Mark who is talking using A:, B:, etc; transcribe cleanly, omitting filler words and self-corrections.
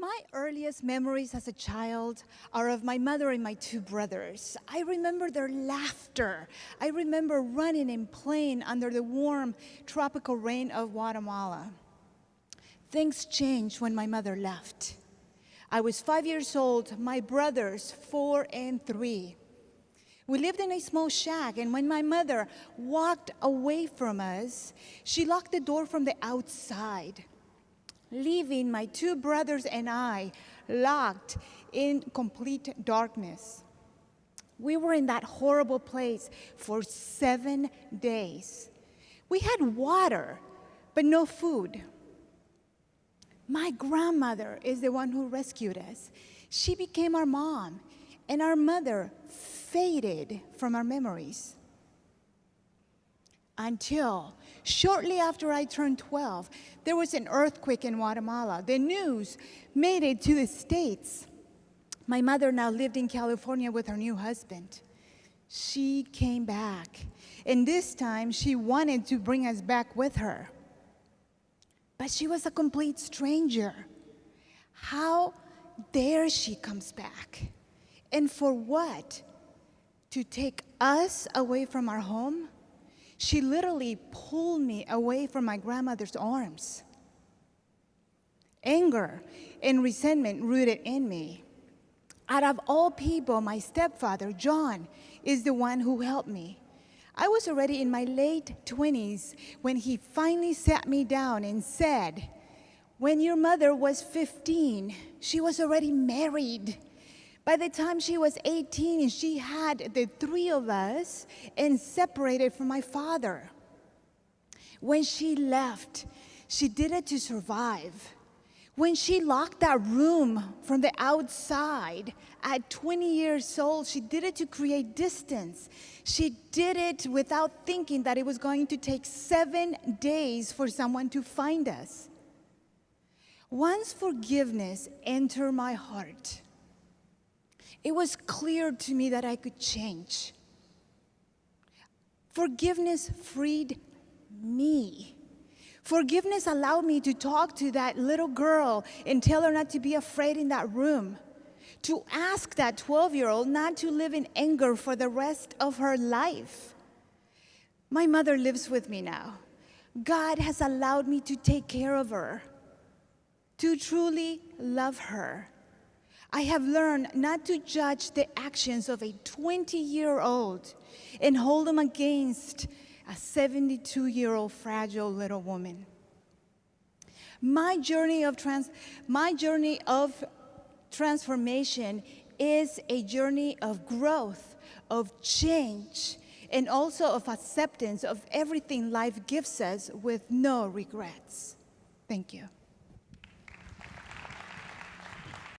A: My earliest memories as a child are of my mother and my two brothers. I remember their laughter. I remember running and playing under the warm tropical rain of Guatemala. Things changed when my mother left. I was 5 years old, my brothers 4 and 3. We lived in a small shack, and when my mother walked away from us, she locked the door from the outside, leaving my two brothers and I locked in complete darkness. We were in that horrible place for 7 days. We had water, but no food. My grandmother is the one who rescued us. She became our mom, and our mother faded from our memories. Until shortly after I turned 12, there was an earthquake in Guatemala. The news made it to the States. My mother now lived in California with her new husband. She came back, and this time she wanted to bring us back with her. But she was a complete stranger. How dare she comes back? And for what? To take us away from our home? She literally pulled me away from my grandmother's arms. Anger and resentment rooted in me. Out of all people, my stepfather, John, is the one who helped me. I was already in my late 20s when he finally sat me down and said, "When your mother was 15, she was already married. By the time she was 18, she had the 3 of us and separated from my father. When she left, she did it to survive. When she locked that room from the outside at 20 years old, she did it to create distance. She did it without thinking that it was going to take 7 days for someone to find us. Once forgiveness entered my heart, it was clear to me that I could change. Forgiveness freed me. Forgiveness allowed me to talk to that little girl and tell her not to be afraid in that room. To ask that 12-year-old not to live in anger for the rest of her life. My mother lives with me now. God has allowed me to take care of her, to truly love her. I have learned not to judge the actions of a 20-year-old and hold them against a 72-year-old fragile little woman. My journey of transformation is a journey of growth, of change, and also of acceptance of everything life gives us with no regrets. Thank you.